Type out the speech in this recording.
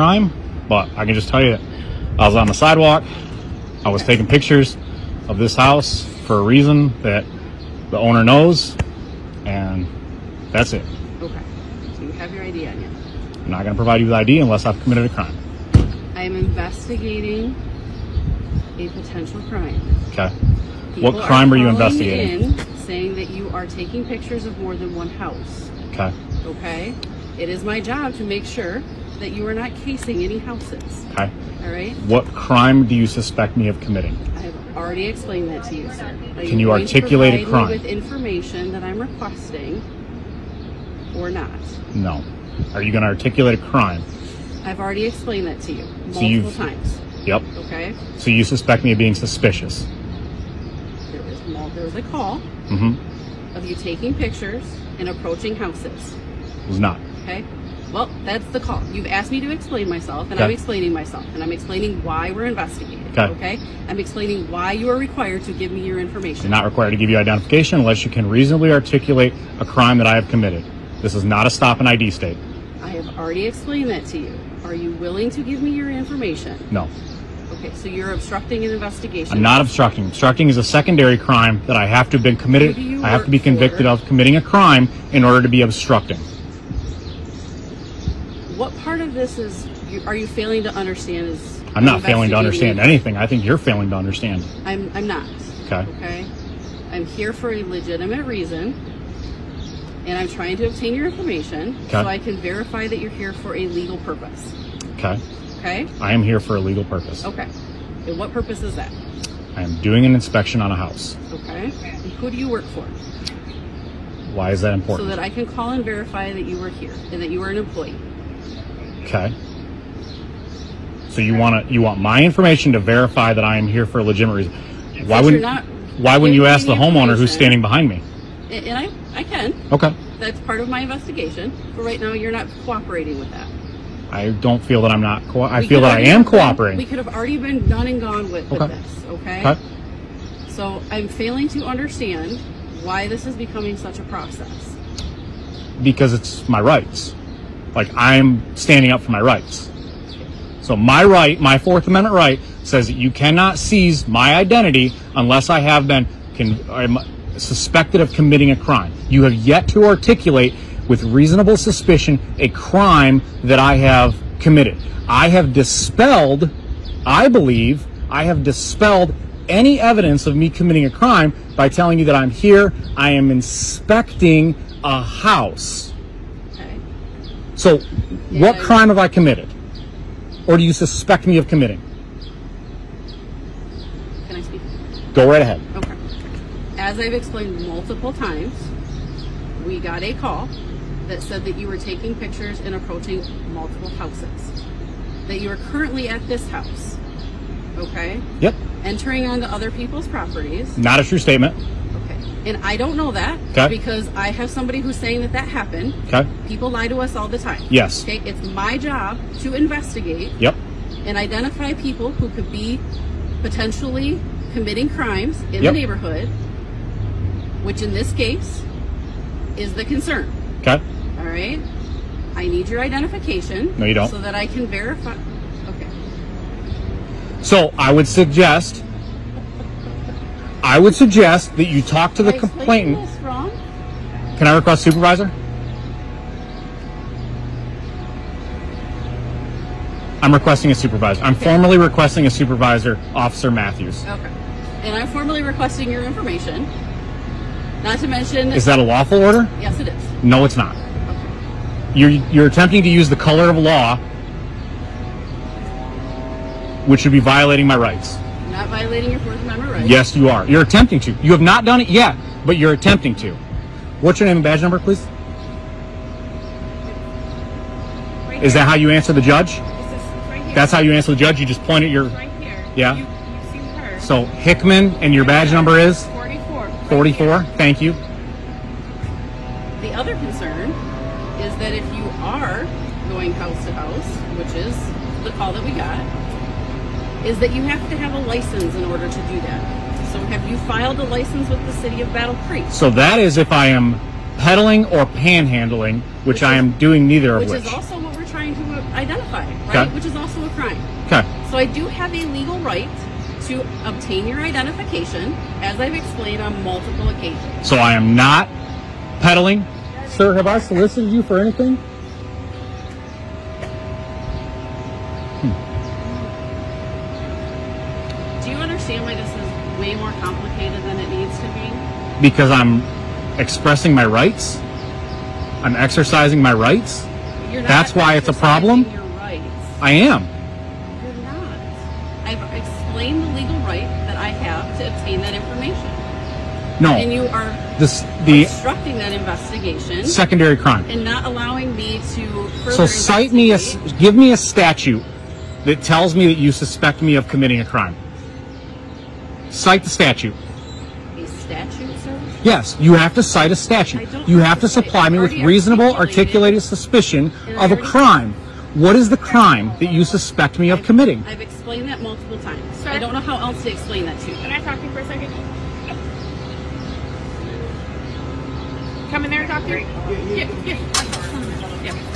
crime, but I can just tell you, I was on the sidewalk. I was taking pictures of this house for a reason that the owner knows, and that's it. Okay. So you have your ID on you. I'm not going to provide you with ID unless I've committed a crime. I am investigating a potential crime. Okay. What crime are you investigating? In saying that you are taking pictures of more than one house. Okay. Okay. It is my job to make sure that you are not casing any houses. Okay. All right. What crime do you suspect me of committing? I have already explained that to you, sir. Can you articulate a crime? With information that I'm requesting, or not? No. Are you going to articulate a crime? I've already explained that to you multiple times. Yep. Okay. So you suspect me of being suspicious? There was a call of you taking pictures and approaching houses. It was not. Okay. Well, that's the call. You've asked me to explain myself, and I'm explaining myself, and I'm explaining why we're investigating. Okay. I'm explaining why you are required to give me your information. I'm not required to give you identification unless you can reasonably articulate a crime that I have committed. This is not a stop and ID state. I have already explained that to you. Are you willing to give me your information? No. Okay, so you're obstructing an investigation. I'm not obstructing. Obstructing is a secondary crime that I have to have been committed. I have to be convicted of committing a crime in order to be obstructing. What part of this are you failing to understand? I'm not failing to understand anything. I think you're failing to understand. I'm not. Okay. Okay. I'm here for a legitimate reason, and I'm trying to obtain your information so I can verify that you're here for a legal purpose. Okay. Okay? I am here for a legal purpose. Okay. And what purpose is that? I am doing an inspection on a house. Okay. And who do you work for? Why is that important? So that I can call and verify that you were here and that you were an employee. Okay. So you want my information to verify that I am here for a legitimate reason. Why wouldn't you ask the homeowner who's standing behind me? And I can. Okay. That's part of my investigation. But right now you're not cooperating with that. I don't feel that I'm not. I feel that I am cooperating. We could have already been done and gone with this. Okay. So I'm failing to understand why this is becoming such a process. Because it's my rights. Like, I'm standing up for my rights. So my right, my Fourth Amendment right, says that you cannot seize my identity unless I have been I'm suspected of committing a crime. You have yet to articulate with reasonable suspicion a crime that I have committed. I have dispelled, I believe, any evidence of me committing a crime by telling you that I'm here, I am inspecting a house. Okay. So, what crime have I committed? Or do you suspect me of committing? Can I speak? Go right ahead. Okay. As I've explained multiple times, we got a call that said that you were taking pictures and approaching multiple houses. That you are currently at this house. Okay? Yep. Entering onto other people's properties. Not a true statement. Okay. And I don't know that because I have somebody who's saying that happened. Okay. People lie to us all the time. Yes. Okay. It's my job to investigate. Yep. And identify people who could be potentially committing crimes in the neighborhood, which in this case is the concern. Okay. All right. I need your identification. No, you don't. So that I can verify. Okay. So I would suggest that you talk to the complainant. This wrong? Can I request supervisor? I'm requesting a supervisor. I'm formally requesting a supervisor, Officer Matthews. Okay. And I'm formally requesting your information. Not to mention... Is that a lawful order? Yes, it is. No, it's not. Okay. You're attempting to use the color of law, which would be violating my rights. You're not violating your Fourth Amendment rights. Yes, you are. You're attempting to. You have not done it yet, but you're attempting to. What's your name and badge number, please? Right Is that how you answer the judge? Right here. That's how you answer the judge? You just point at your... Right here. Yeah? You see her. So, Hickman, and your badge number is? 44. 44. Thank you. The other concern is that if you are going house to house, which is the call that we got, is that you have to have a license in order to do that. So have you filed a license with the city of Battle Creek? So that is if I am peddling or panhandling, which I am doing neither of which. Which is also what we're trying to identify, right? Okay. Which is also a crime. Okay. So I do have a legal right to obtain your identification, as I've explained on multiple occasions. So I am not peddling. Sir, have I solicited you for anything? Do you understand why this is way more complicated than it needs to be? Because I'm expressing my rights. I'm exercising my rights. You're not. That's why it's a problem? exercising your rights. I am. You're not. I've explained the legal right that I have to obtain that information. No. And you are the obstructing that investigation secondary crime. and not allowing me to further So cite me investigate. give me a statute that tells me that you suspect me of committing a crime. Cite the statute. A statute, sir? Yes, you have to cite a statute. You have to supply me with reasonable, articulated suspicion of a crime. What is the crime that you suspect me of committing? I've explained that multiple times. Sir? I don't know how else to explain that to you. Can I talk to you for a second? Come in there and talk to you? Yeah.